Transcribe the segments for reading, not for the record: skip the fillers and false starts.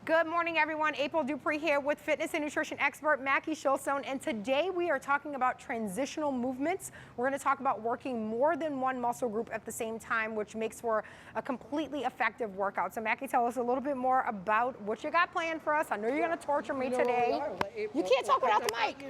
Good morning, everyone. April Dupree here with fitness and nutrition expert Mackie Shilstone, and today we are talking about transitional movements. We're going to talk about working more than one muscle group at the same time, which makes for a completely effective workout. So Mackie, tell us a little bit more about what you got planned for us. I know you're going to torture me today. You can't talk without the mic.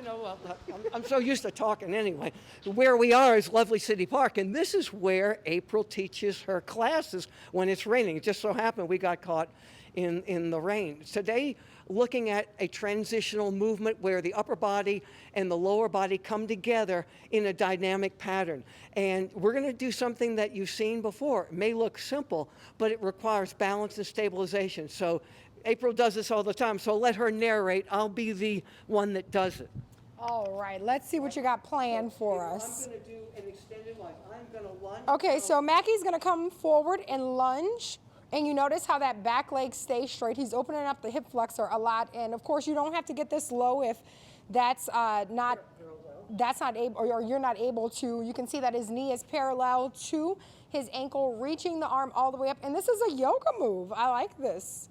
I'm so used to talking anyway. Where we are is lovely City Park, and this is where April teaches her classes when it's raining. It just so happened we got caught in the rain. Today, looking at a transitional movement where the upper body and the lower body come together in a dynamic pattern. And we're going to do something that you've seen before. It may look simple, but it requires balance and stabilization. So April does this all the time, so let her narrate. I'll be the one that does it. All right, let's see what you got planned for us. I'm going to do an extended lunge. I'm going to lunge. Okay, so Mackie's going to come forward and lunge. And you notice how that back leg stays straight. He's opening up the hip flexor a lot. And of course, you don't have to get this low if that's not able, or you're not able to. You can see that his knee is parallel to his ankle, reaching the arm all the way up. And this is a yoga move. I like this.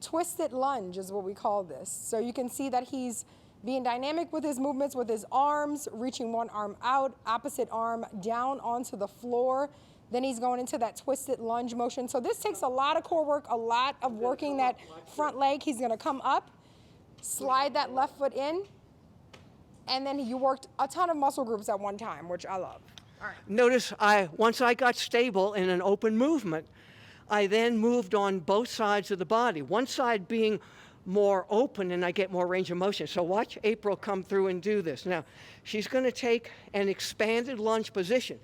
Twisted lunge is what we call this. So you can see that he's being dynamic with his movements, with his arms, reaching one arm out, opposite arm down onto the floor. Then he's going into that twisted lunge motion. So this takes a lot of core work, a lot of working that front leg. He's going to come up, slide that left foot in, and then you worked a ton of muscle groups at one time, which I love. All right. Notice once I got stable in an open movement, I then moved on both sides of the body. One side being more open and I get more range of motion. So watch April come through and do this. Now, she's going to take an expanded lunge position.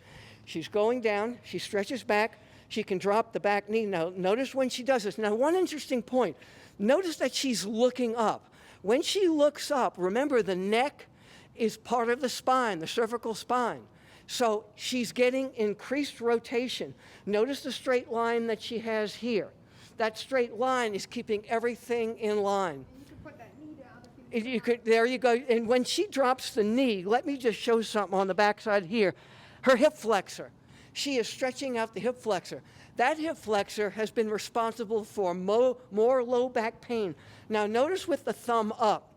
She's going down, she stretches back, she can drop the back knee. Now, notice when she does this. Now, one interesting point, notice that she's looking up. When she looks up, remember the neck is part of the spine, the cervical spine. So she's getting increased rotation. Notice the straight line that she has here. That straight line is keeping everything in line. You can put that knee down. If you could, there you go. And when she drops the knee, let me just show something on the backside here. Her hip flexor. She is stretching out the hip flexor. That hip flexor has been responsible for more low back pain. Now notice with the thumb up.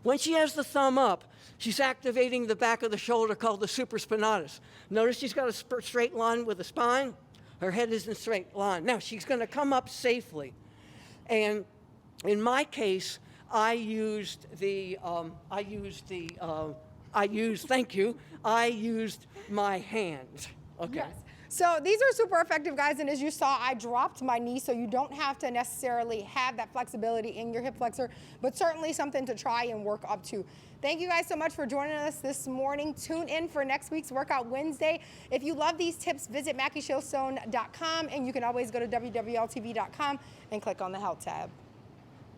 When she has the thumb up, she's activating the back of the shoulder called the supraspinatus. Notice she's got a straight line with the spine. Her head is in a straight line. Now she's going to come up safely. And in my case, I used my hand. Okay. Yes. So these are super effective, guys, and as you saw, I dropped my knee, so you don't have to necessarily have that flexibility in your hip flexor, but certainly something to try and work up to. Thank you guys so much for joining us this morning. Tune in for next week's Workout Wednesday. If you love these tips, visit MackieShilstone.com, and you can always go to wwltv.com and click on the Health tab.